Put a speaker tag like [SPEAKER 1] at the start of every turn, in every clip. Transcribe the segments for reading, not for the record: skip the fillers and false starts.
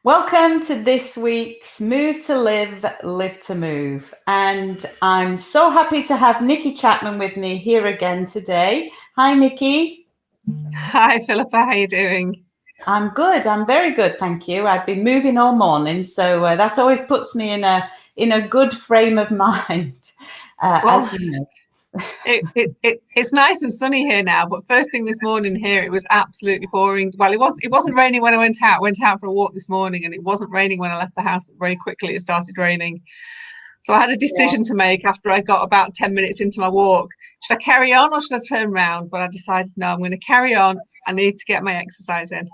[SPEAKER 1] Welcome to this week's Move to Live, Live to Move. And I'm so happy to have Nikki Chapman with me here again today. Hi, Nikki.
[SPEAKER 2] Hi, Philippa. How are you doing?
[SPEAKER 1] I'm good. I'm very good, thank you. I've been moving all morning, so that always puts me in a good frame of mind,
[SPEAKER 2] Well,
[SPEAKER 1] as you know.
[SPEAKER 2] it's nice and sunny here now, but first thing this morning here, it was absolutely pouring. Well, it wasn't raining when I went out. I went out for a walk this morning, and it wasn't raining when I left the house. But very quickly, it started raining. So I had a decision to make after I got about 10 minutes into my walk. Should I carry on or should I turn around? But I decided, no, I'm going to carry on. I need to get my exercise in.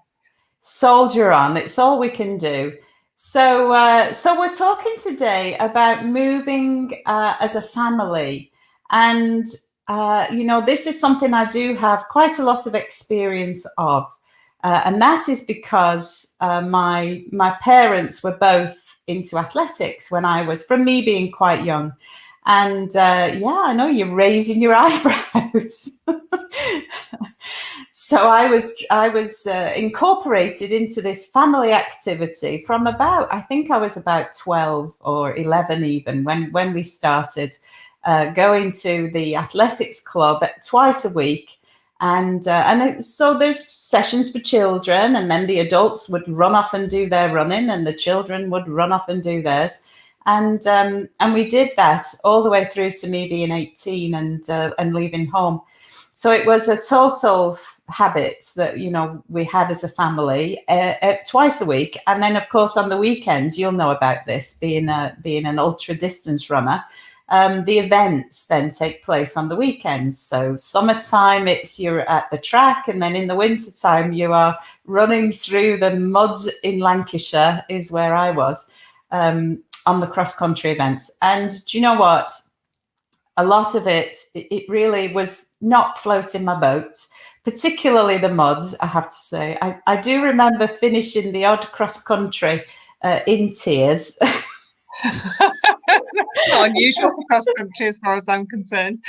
[SPEAKER 1] Soldier on. It's all we can do. So we're talking today about moving as a family, and this is something I do have quite a lot of experience of, and that is because my parents were both into athletics when I was, from me being quite young, and yeah, I know you're raising your eyebrows. So I was incorporated into this family activity from about, I think I was about 12 or 11 even when we started going to the athletics club twice a week. So there's sessions for children, and then the adults would run off and do their running, and the children would run off and do theirs. And we did that all the way through to me being 18 and leaving home. So it was a total habit that we had as a family, twice a week, and then of course on the weekends, you'll know about this, being an ultra distance runner. The events then take place on the weekends. So summertime, you're at the track, and then in the wintertime, you are running through the muds in Lancashire, is where I was, on the cross country events. And do you know what? A lot of it really was not floating my boat, particularly the muds, I have to say. I do remember finishing the odd cross country in tears.
[SPEAKER 2] Not unusual for cross country as far as I'm concerned.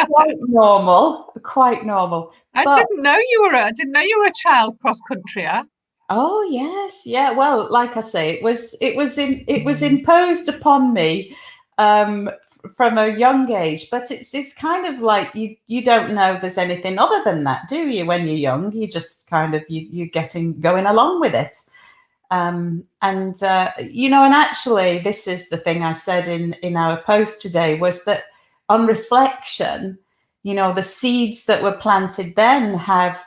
[SPEAKER 1] Quite normal, quite normal. But
[SPEAKER 2] I didn't know you were a child cross countryer.
[SPEAKER 1] oh yes, yeah. Well, like I say, it was imposed upon me from a young age. But it's kind of like you don't know there's anything other than that, do you? When you're young, you just kind of you're getting going along with it. And actually, this is the thing I said in our post today, was that on reflection, the seeds that were planted then have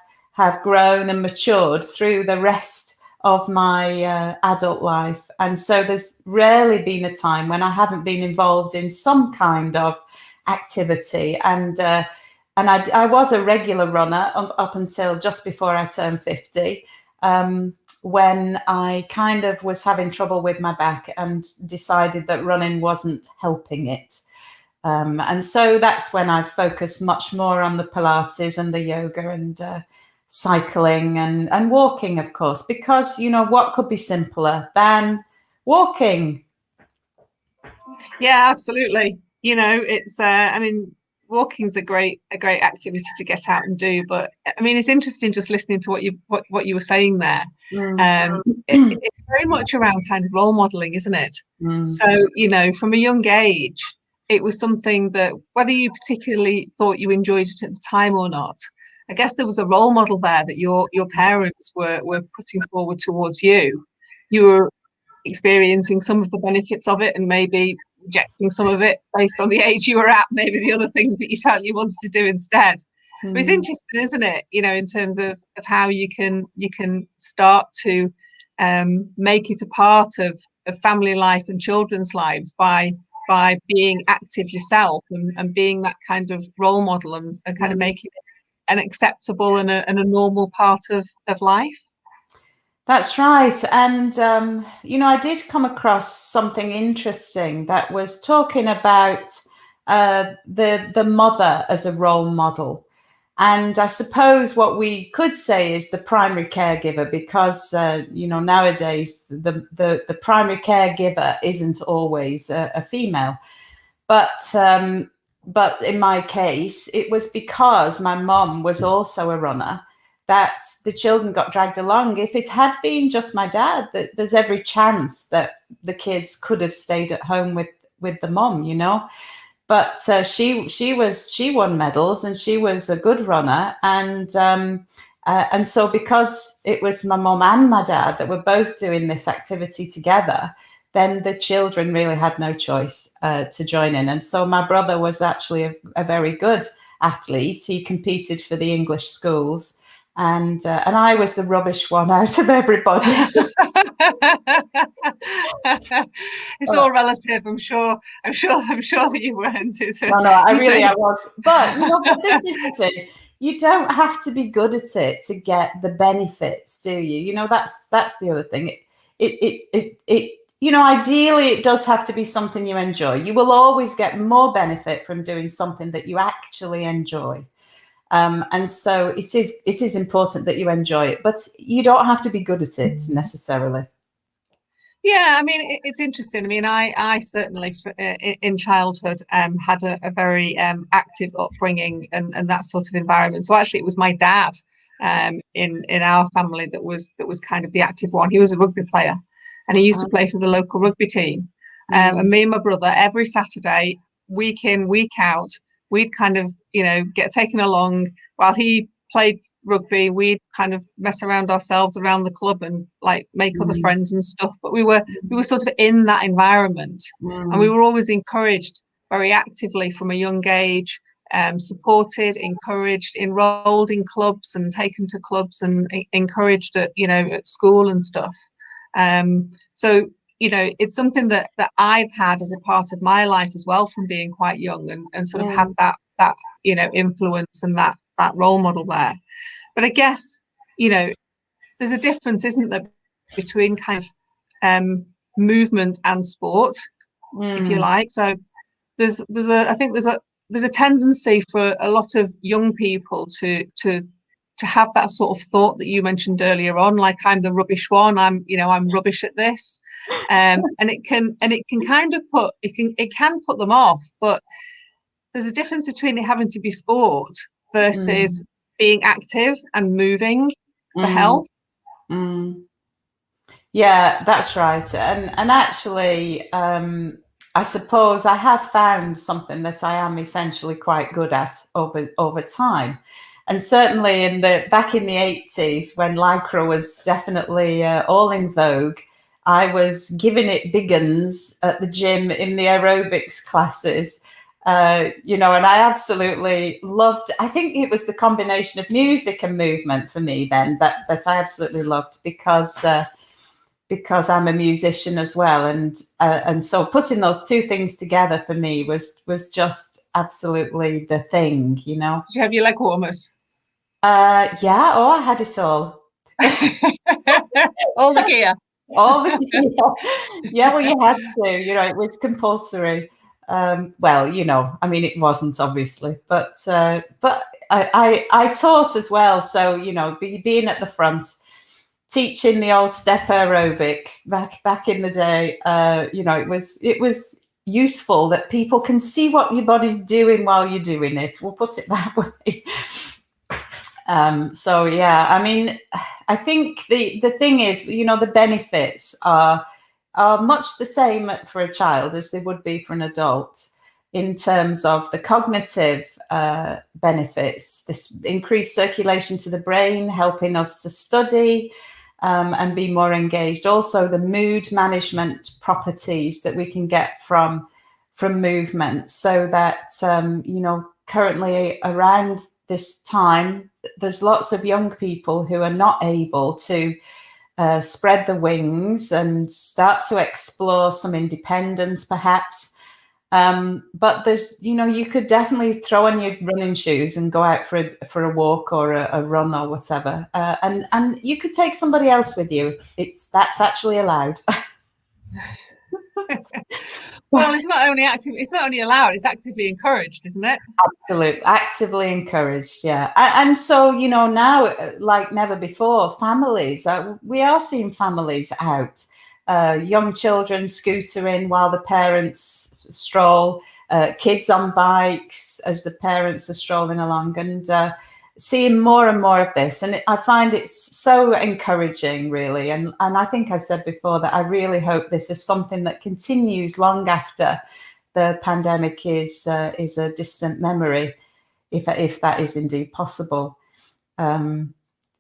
[SPEAKER 1] grown and matured through the rest of my adult life. And so there's rarely been a time when I haven't been involved in some kind of activity. And I was a regular runner up until just before I turned 50, when I kind of was having trouble with my back and decided that running wasn't helping it. And so that's when I focused much more on the Pilates and the yoga and cycling and walking, of course, because what could be simpler than walking?
[SPEAKER 2] Yeah, absolutely. I mean, walking's a great activity to get out and do. But I mean, it's interesting just listening to what you were saying there.
[SPEAKER 1] Mm.
[SPEAKER 2] It's very much around kind of role modeling, isn't it?
[SPEAKER 1] Mm.
[SPEAKER 2] So, from a young age, it was something that whether you particularly thought you enjoyed it at the time or not, I guess there was a role model there that your parents were putting forward towards you. You were experiencing some of the benefits of it and maybe rejecting some of it based on the age you were at, maybe the other things that you felt you wanted to do instead. But it's
[SPEAKER 1] Mm.
[SPEAKER 2] interesting, isn't it? In terms of how you can start to make it a part of family life and children's lives by being active yourself and being that kind of role model and kind of making it an acceptable and a normal part of life.
[SPEAKER 1] That's right. And, I did come across something interesting that was talking about the mother as a role model. And I suppose what we could say is the primary caregiver, because, nowadays the primary caregiver isn't always a female. But in my case, it was because my mum was also a runner that the children got dragged along. If it had been just my dad, that there's every chance that the kids could have stayed at home with the mum, you know. But she won medals, and she was a good runner, and so because it was my mum and my dad that were both doing this activity together, then the children really had no choice to join in. And so my brother was actually a very good athlete. He competed for the English schools, and I was the rubbish one out of everybody.
[SPEAKER 2] It's all relative. I'm sure that you weren't.
[SPEAKER 1] No, I was. But but this is the thing. You don't have to be good at it to get the benefits, do you? You know, that's the other thing. It you know, ideally it does have to be something you enjoy. You will always get more benefit from doing something that you actually enjoy. And so it is important that you enjoy it, but you don't have to be good at it necessarily.
[SPEAKER 2] Yeah, I mean, it's interesting. I mean, I certainly in childhood had a very active upbringing and that sort of environment. So actually, it was my dad in our family that was kind of the active one. He was a rugby player, and he used to play for the local rugby team. And me and my brother, every Saturday, week in, week out, we'd kind of, you know, get taken along while he played rugby. We'd kind of mess around ourselves around the club and like make other friends and stuff. But we were sort of in that environment, and we were always encouraged very actively from a young age, supported, encouraged, enrolled in clubs and taken to clubs and encouraged at, you know, at school and stuff. So, you know, it's something that I've had as a part of my life as well from being quite young, and sort of had that you know, influence and that role model there. But I guess, you know, there's a difference, isn't there, between kind of movement and sport, if you like. So I think there's a tendency for a lot of young people to have that sort of thought that you mentioned earlier on, like I'm the rubbish one, I'm rubbish at this, and it can kind of it can put them off. But there's a difference between it having to be sport versus being active and moving for health.
[SPEAKER 1] Yeah, that's right. And actually, I suppose I have found something that I am essentially quite good at over time. And certainly back in the 80s, when Lycra was definitely all in vogue, I was giving it big uns at the gym in the aerobics classes. You know, and I absolutely loved, I think it was the combination of music and movement for me then that I absolutely loved, because I'm a musician as well, and so putting those two things together for me was just absolutely the thing, you know.
[SPEAKER 2] Did you have your leg warmers?
[SPEAKER 1] Yeah, oh, I had it all.
[SPEAKER 2] All the gear.
[SPEAKER 1] All the gear. Yeah, well, you had to, you know, it was compulsory. Well, you know, I mean, it wasn't obviously, but I taught as well. So, you know, being at the front, teaching the old step aerobics back in the day, you know, it was useful that people can see what your body's doing while you're doing it. We'll put it that way. So yeah, I mean, I think the thing is, you know, the benefits are much the same for a child as they would be for an adult, in terms of the cognitive benefits, this increased circulation to the brain, helping us to study and be more engaged. Also, the mood management properties that we can get from movement, so that, you know, currently around this time, there's lots of young people who are not able to spread the wings and start to explore some independence, perhaps. But there's, you know, you could definitely throw on your running shoes and go out for a walk or a run or whatever, and you could take somebody else with you. That's actually allowed.
[SPEAKER 2] Well, it's not only allowed, it's actively encouraged, isn't it?
[SPEAKER 1] Absolutely, actively encouraged, yeah. And so, you know, now, like never before, families, we are seeing families out, young children scootering while the parents stroll, kids on bikes as the parents are strolling along. And seeing more and more of this, and I find it's so encouraging, really. And I think I said before that I really hope this is something that continues long after the pandemic is a distant memory, if that is indeed possible.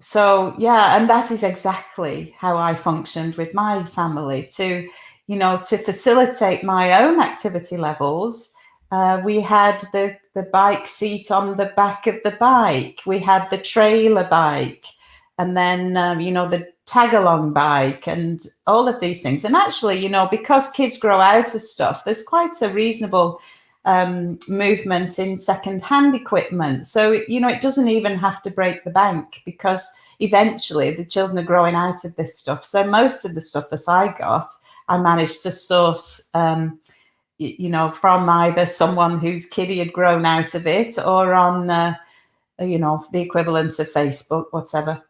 [SPEAKER 1] So yeah, and that is exactly how I functioned with my family to facilitate my own activity levels. We had the bike seat on the back of the bike. We had the trailer bike, and then the tag along bike, and all of these things. And actually, because kids grow out of stuff, there's quite a reasonable movement in second-hand equipment. So it doesn't even have to break the bank, because eventually the children are growing out of this stuff. So most of the stuff that I got, I managed to source from either someone whose kiddie had grown out of it, or on the equivalent of Facebook, whatever.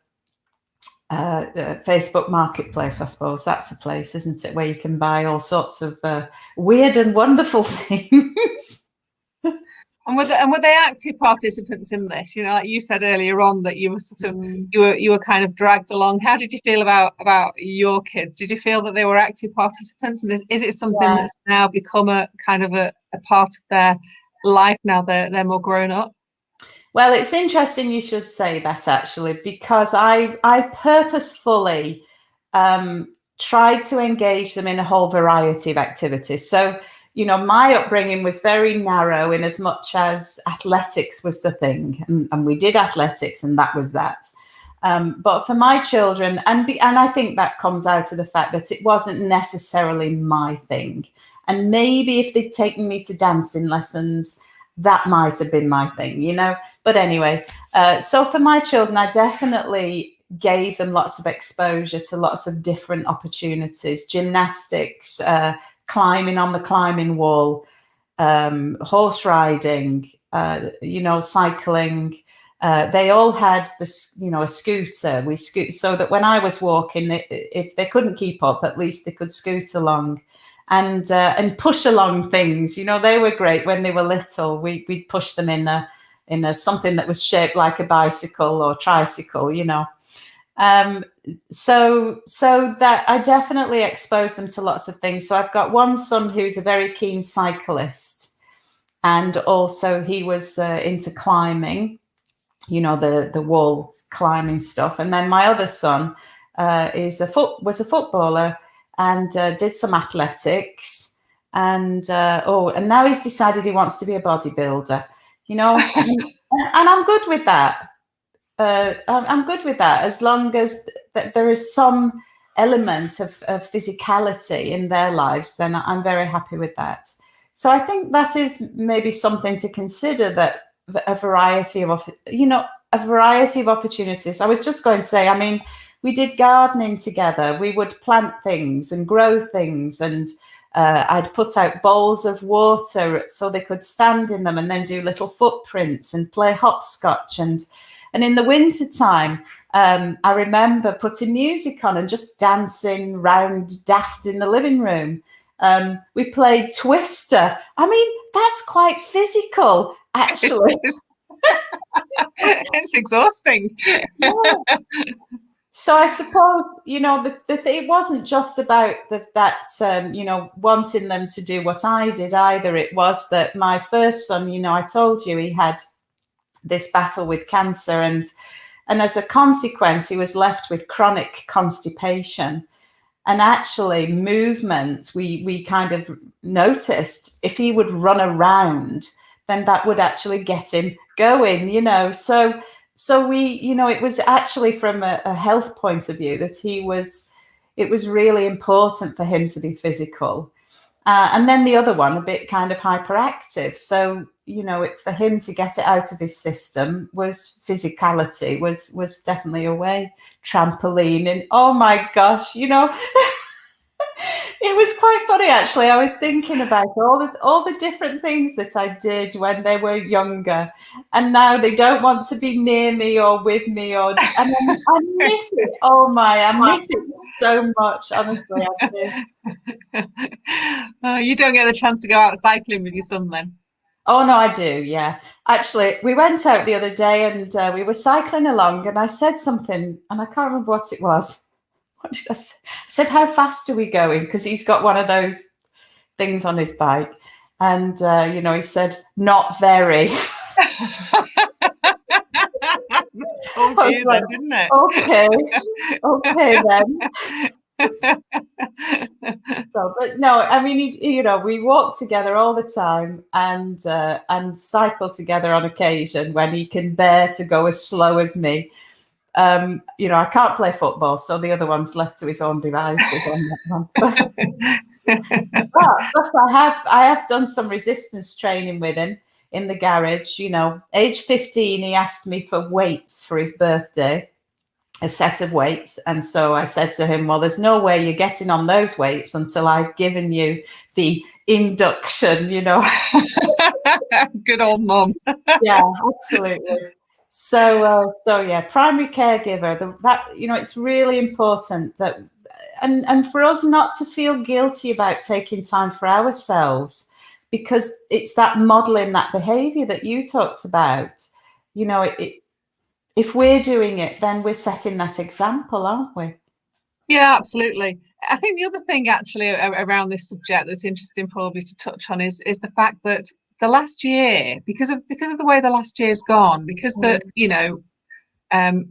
[SPEAKER 1] Facebook Marketplace, I suppose that's a place, isn't it, where you can buy all sorts of weird and wonderful things.
[SPEAKER 2] And were they active participants in this? Like you said earlier on, that you were sort of you were kind of dragged along. How did you feel about your kids? Did you feel that they were active participants? And is it something that's now become a kind of a part of their life now they're more grown up?
[SPEAKER 1] Well, it's interesting you should say that, actually, because I purposefully tried to engage them in a whole variety of activities. So, my upbringing was very narrow, in as much as athletics was the thing, and we did athletics, and that was that. But for my children, and I think that comes out of the fact that it wasn't necessarily my thing. And maybe if they'd taken me to dancing lessons, that might have been my thing, But anyway, so for my children, I definitely gave them lots of exposure to lots of different opportunities: gymnastics, climbing on the climbing wall, horse riding, cycling. They all had a scooter. We scoot, so that when I was walking, if they couldn't keep up, at least they could scoot along. And push along things. They were great when they were little. We'd push them in a something that was shaped like a bicycle or tricycle. So that I definitely exposed them to lots of things. So I've got one son who's a very keen cyclist, and also he was into climbing, the wall climbing stuff. And then my other son was a footballer, and did some athletics, and now he's decided he wants to be a bodybuilder, and I'm good with that. I'm good with that, as long as there is some element of physicality in their lives. Then I'm very happy with that. So I think that is maybe something to consider, that a variety of opportunities. I was just going to say, we did gardening together. We would plant things and grow things, and I'd put out bowls of water so they could stand in them, and then do little footprints and play hopscotch. And in the winter time, I remember putting music on and just dancing round daft in the living room. We played Twister. That's quite physical, actually.
[SPEAKER 2] It's exhausting.
[SPEAKER 1] Yeah. So I suppose, it wasn't just about that, wanting them to do what I did either. It was that my first son, I told you, he had this battle with cancer, and as a consequence, he was left with chronic constipation. And actually, movement, we kind of noticed, if he would run around, then that would actually get him going, So we, it was actually from a health point of view that it was really important for him to be physical. And then the other one, a bit kind of hyperactive. So, for him to get it out of his system was physicality, was definitely a way. Trampoline, and oh my gosh, it was quite funny, actually. I was thinking about all the different things that I did when they were younger, and now they don't want to be near me or with me, and I miss it. Oh my, I miss it so much. Honestly, I do.
[SPEAKER 2] You don't get the chance to go out cycling with your son then?
[SPEAKER 1] Oh no, I do. Yeah, actually, we went out the other day and we were cycling along, and I said something, and I can't remember what it was. What did I say? I said, "How fast are we going?" Because he's got one of those things on his bike, and he said, "Not very."
[SPEAKER 2] Told
[SPEAKER 1] I was
[SPEAKER 2] you
[SPEAKER 1] like,
[SPEAKER 2] then, didn't it?
[SPEAKER 1] okay, okay then. So, but no, I mean, we walk together all the time and cycle together on occasion when he can bear to go as slow as me. I can't play football, so the other one's left to his own devices on that one. But I have done some resistance training with him in the garage. Age 15, he asked me for weights for his birthday, a set of weights. And so I said to him, well, there's no way you're getting on those weights until I've given you the induction,
[SPEAKER 2] Good old mum.
[SPEAKER 1] Yeah, absolutely. So yeah, primary caregiver, it's really important that, and for us not to feel guilty about taking time for ourselves, because it's that modeling that behavior that you talked about. If we're doing it, then we're setting that example, aren't we?
[SPEAKER 2] Yeah, absolutely. I think the other thing actually around this subject that's interesting probably to touch on is the fact that the last year, because of the way the last year's gone, because um,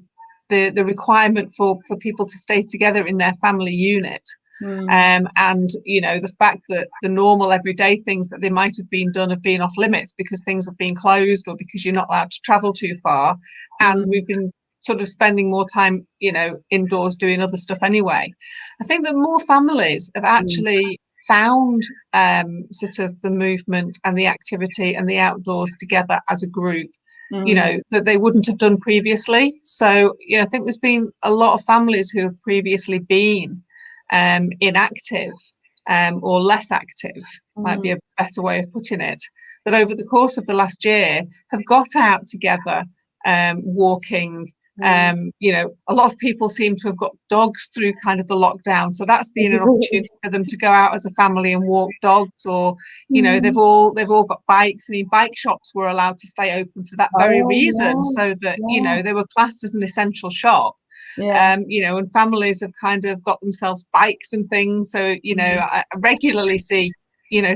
[SPEAKER 2] the requirement for people to stay together in their family unit, and the fact that the normal everyday things that they might have been done have been off limits because things have been closed or because you're not allowed to travel too far, and we've been sort of spending more time indoors doing other stuff anyway. I think that more families have actually found sort of the movement and the activity and the outdoors together as a group, that they wouldn't have done previously. So I think there's been a lot of families who have previously been inactive, or less active, might be a better way of putting it, that over the course of the last year have got out together, walking. A lot of people seem to have got dogs through kind of the lockdown, so that's been an opportunity for them to go out as a family and walk dogs, or they've all got bikes. I mean, bike shops were allowed to stay open for that very reason, so that they were classed as an essential shop. And families have kind of got themselves bikes and things. So, I regularly see,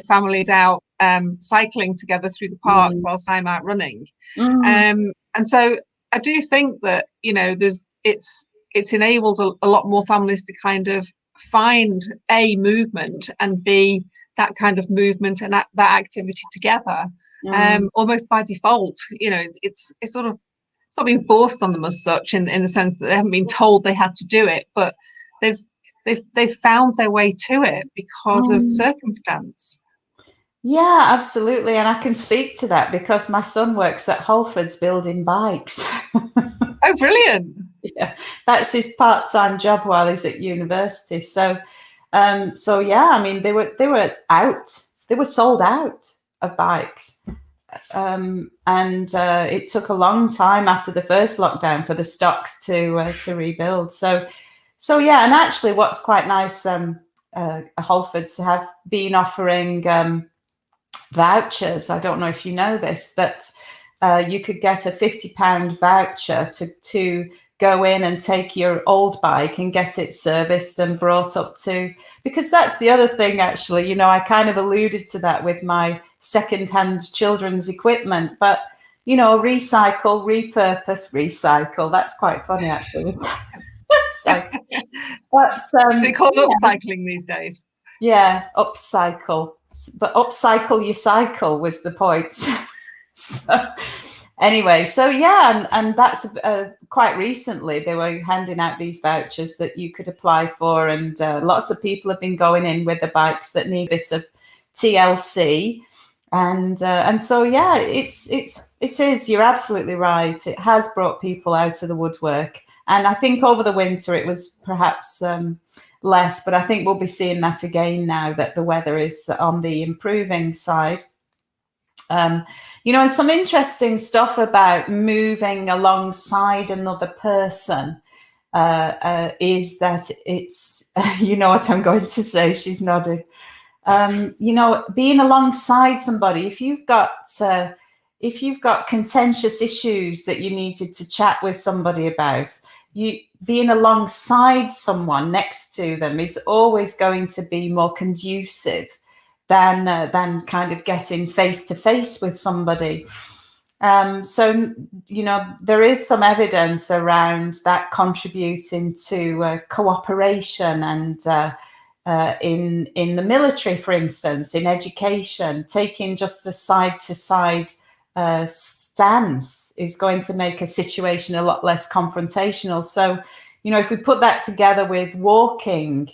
[SPEAKER 2] families out cycling together through the park whilst I'm out running. And so I do think that, it's enabled a lot more families to kind of find A, movement, and B, that kind of movement and that activity together, almost by default. It's sort of, it's not being forced on them as such, in the sense that they haven't been told they had to do it, but they've found their way to it because of circumstance.
[SPEAKER 1] Yeah, absolutely. And I can speak to that because my son works at Halfords building bikes.
[SPEAKER 2] Oh, brilliant.
[SPEAKER 1] Yeah, that's his part-time job while he's at university. So yeah, I mean, they were sold out of bikes. And it took a long time after the first lockdown for the stocks to rebuild. So yeah, and actually what's quite nice, Halfords have been offering vouchers. I don't know if you know this, that you could get a £50 voucher to go in and take your old bike and get it serviced and brought up to, because that's the other thing, actually, I kind of alluded to that with my second-hand children's equipment, but recycle, repurpose, recycle. That's quite funny, actually.
[SPEAKER 2] They call it upcycling these days.
[SPEAKER 1] Yeah, upcycle. But upcycle your cycle was the point. So anyway, so yeah, and that's quite recently they were handing out these vouchers that you could apply for, and lots of people have been going in with the bikes that need a bit of TLC, and so yeah, it is. You're absolutely right. It has brought people out of the woodwork, and I think over the winter it was perhaps less, but I think we'll be seeing that again now that the weather is on the improving side. And some interesting stuff about moving alongside another person is that it's, you know what I'm going to say, she's nodding. Being alongside somebody, if you've got contentious issues that you needed to chat with somebody about, you being alongside someone next to them is always going to be more conducive than kind of getting face to face with somebody. So there is some evidence around that contributing to cooperation, and in the military, for instance, in education, taking just a side to side stance is going to make a situation a lot less confrontational. So, if we put that together with walking,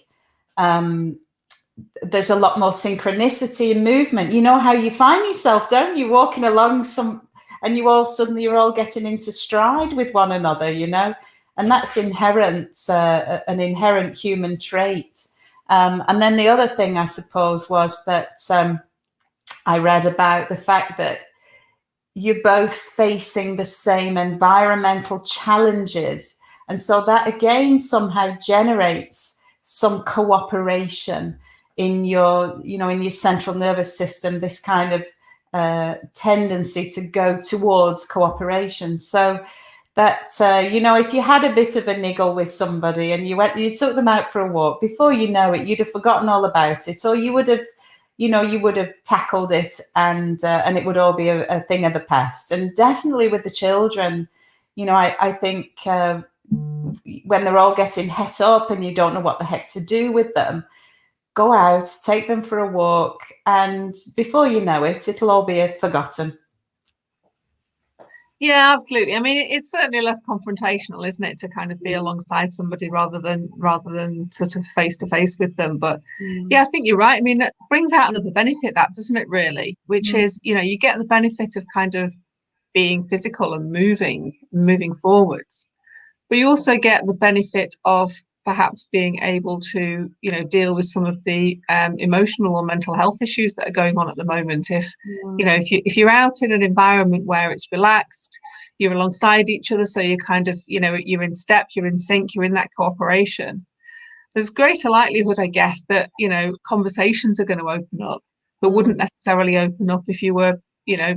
[SPEAKER 1] there's a lot more synchronicity in movement. You know how you find yourself, don't you, walking along and you're all getting into stride with one another, and that's an inherent human trait. And then the other thing, I suppose, was that I read about the fact that you're both facing the same environmental challenges. And so that again somehow generates some cooperation in your central nervous system, this kind of tendency to go towards cooperation. So that, if you had a bit of a niggle with somebody and you took them out for a walk, before you know it, you'd have forgotten all about it, or you would have tackled it, and it would all be a thing of the past. And definitely with the children, I think when they're all getting het up and you don't know what the heck to do with them, go out, take them for a walk, and before you know it, it'll all be forgotten.
[SPEAKER 2] Yeah, absolutely. I mean, it's certainly less confrontational, isn't it, to kind of be alongside somebody rather than sort of face to face with them. But yeah, I think you're right. I mean, that brings out another benefit, that, doesn't it, really? Which is, you get the benefit of kind of being physical and moving forwards, but you also get the benefit of perhaps being able to, deal with some of the emotional or mental health issues that are going on at the moment. If you're out in an environment where it's relaxed, you're alongside each other, so you're kind of, you're in step, you're in sync, you're in that cooperation. There's greater likelihood, I guess, that, conversations are going to open up, but wouldn't necessarily open up if you were,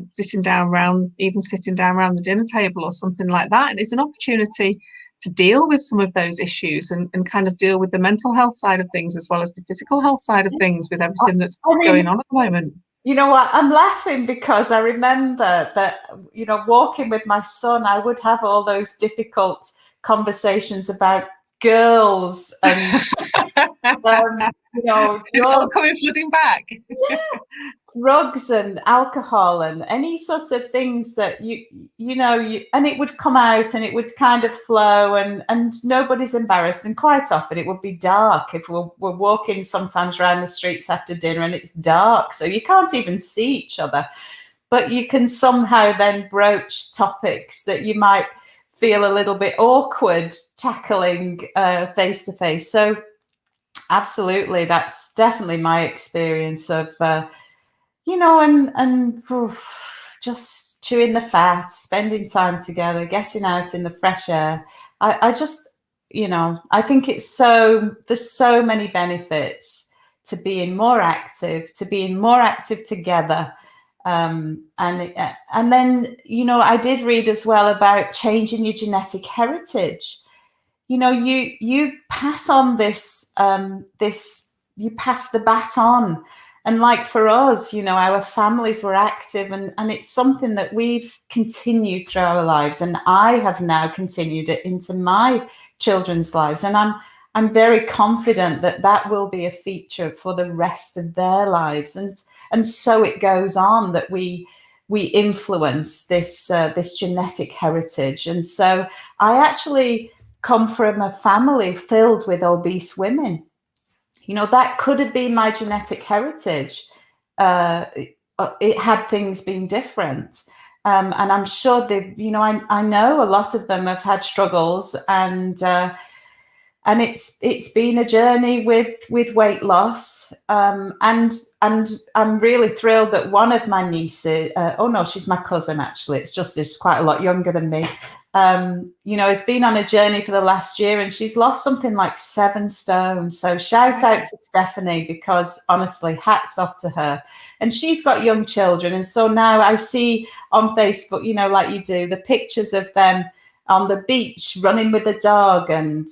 [SPEAKER 2] sitting down around the dinner table or something like that. And it's an opportunity to deal with some of those issues and kind of deal with the mental health side of things as well as the physical health side of things, with everything that's going on at the moment.
[SPEAKER 1] You know what? I'm laughing because I remember that, walking with my son, I would have all those difficult conversations about girls and,
[SPEAKER 2] it's all coming flooding back.
[SPEAKER 1] Yeah. Drugs and alcohol and any sorts of things that and it would come out and it would kind of flow, and nobody's embarrassed. And quite often it would be dark if we're walking sometimes around the streets after dinner and it's dark, so you can't even see each other, but you can somehow then broach topics that you might feel a little bit awkward tackling face to face. So absolutely, that's definitely my experience of and just chewing the fat, spending time together, getting out in the fresh air. I just, I think there's so many benefits to being more active together. And then, I did read as well about changing your genetic heritage. You pass on you pass the baton. And like for us, our families were active, and it's something that we've continued through our lives. And I have now continued it into my children's lives. And I'm very confident that will be a feature for the rest of their lives. And so it goes on, that we influence this genetic heritage. And so I actually come from a family filled with obese women. That could have been my genetic heritage. It had things been different. And I'm sure that, I know a lot of them have had struggles, and it's been a journey with weight loss. And I'm really thrilled that one of my nieces, she's my cousin, actually. It's quite a lot younger than me. has been on a journey for the last year, and she's lost something like 7 stone. So shout out to Stephanie, because honestly, hats off to her. And she's got young children. And so now I see on Facebook, like you do, the pictures of them on the beach running with the dog, and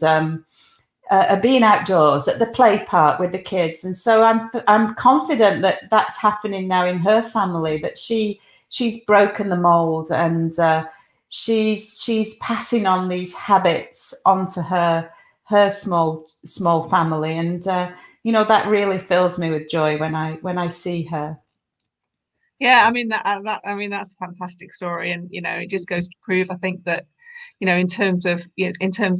[SPEAKER 1] being outdoors at the play park with the kids. And so I'm confident that that's happening now in her family, that she's broken the mold, and she's passing on these habits onto her small family. And that really fills me with joy when I see her.
[SPEAKER 2] Yeah, I mean that's a fantastic story, and it just goes to prove, I think, that in terms of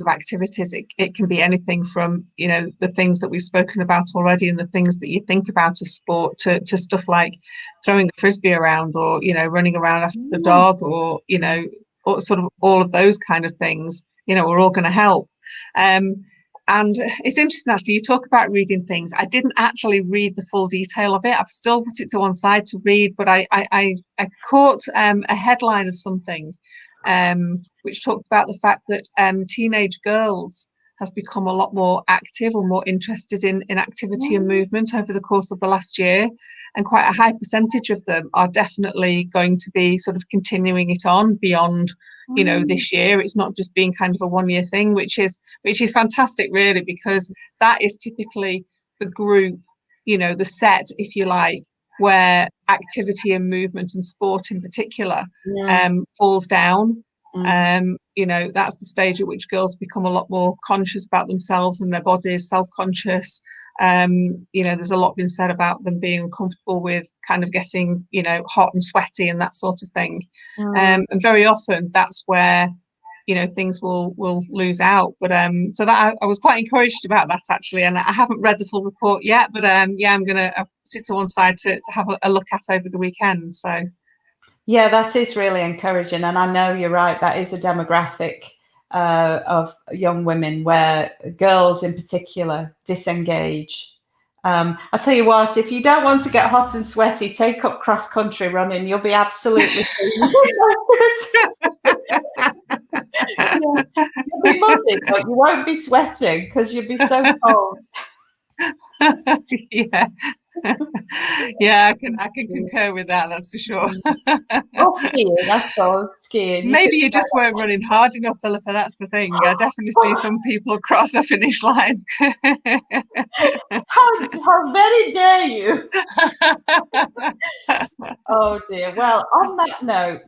[SPEAKER 2] activities, it can be anything from the things that we've spoken about already, and the things that you think about as sport, to stuff like throwing a frisbee around, or running around after the dog, or or sort of all of those kind of things. Are all going to help. And it's interesting, actually, you talk about reading things. I didn't actually read the full detail of it. I've still put it to one side to read, but I caught a headline of something which talked about the fact that teenage girls have become a lot more active, or more interested in activity and movement over the course of the last year. And quite a high percentage of them are definitely going to be sort of continuing it on beyond this year. It's not just being kind of a 1-year thing, which is fantastic, really, because that is typically the group, the set, if you like, where activity and movement and sport in particular falls down. That's the stage at which girls become a lot more conscious about themselves and their bodies, self-conscious. There's a lot been said about them being uncomfortable with kind of getting, hot and sweaty and that sort of thing. And very often that's where, things will lose out. But so that I was quite encouraged about that, actually. And I haven't read the full report yet, but I'm going to put it to one side to have a look at over the weekend. So.
[SPEAKER 1] Yeah, that is really encouraging. And I know you're right, that is a demographic of young women where girls in particular disengage. I'll tell you what, if you don't want to get hot and sweaty, take up cross-country running. You'll be absolutely You'll be muddy, but you won't be sweating because you'll be so cold.
[SPEAKER 2] Yeah. Yeah, I can concur with that, that's for sure.
[SPEAKER 1] Or skiing, I suppose. Skiing.
[SPEAKER 2] Maybe you just weren't running hard enough, Philippa. That's the thing. I definitely see some people cross the finish line.
[SPEAKER 1] How very dare you? Oh dear. Well, on that note,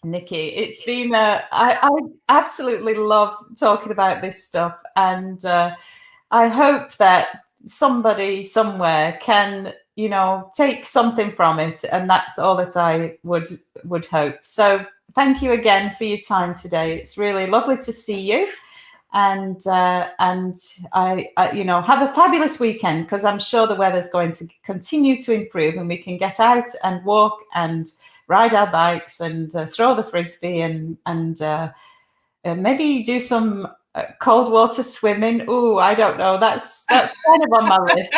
[SPEAKER 1] Nikki, it's been I absolutely love talking about this stuff, and I hope that somebody somewhere can take something from it, and that's all that I would hope. So thank you again for your time today. It's really lovely to see you, and I have a fabulous weekend, because I'm sure the weather's going to continue to improve, and we can get out and walk and ride our bikes and throw the frisbee, and maybe do some cold water swimming. Oh, I don't know. That's kind of on my list.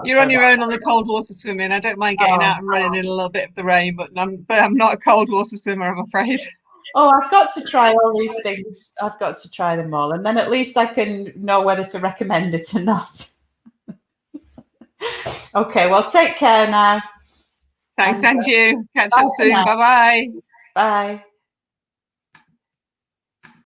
[SPEAKER 2] You're on your own on the cold water swimming. I don't mind getting out and running in a little bit of the rain, but I'm not a cold water swimmer, I'm afraid.
[SPEAKER 1] Oh, I've got to try all these things. I've got to try them all, and then at least I can know whether to recommend it or not. Okay, well, take care now.
[SPEAKER 2] Thanks, and you. Catch up soon. Bye-bye.
[SPEAKER 1] Bye.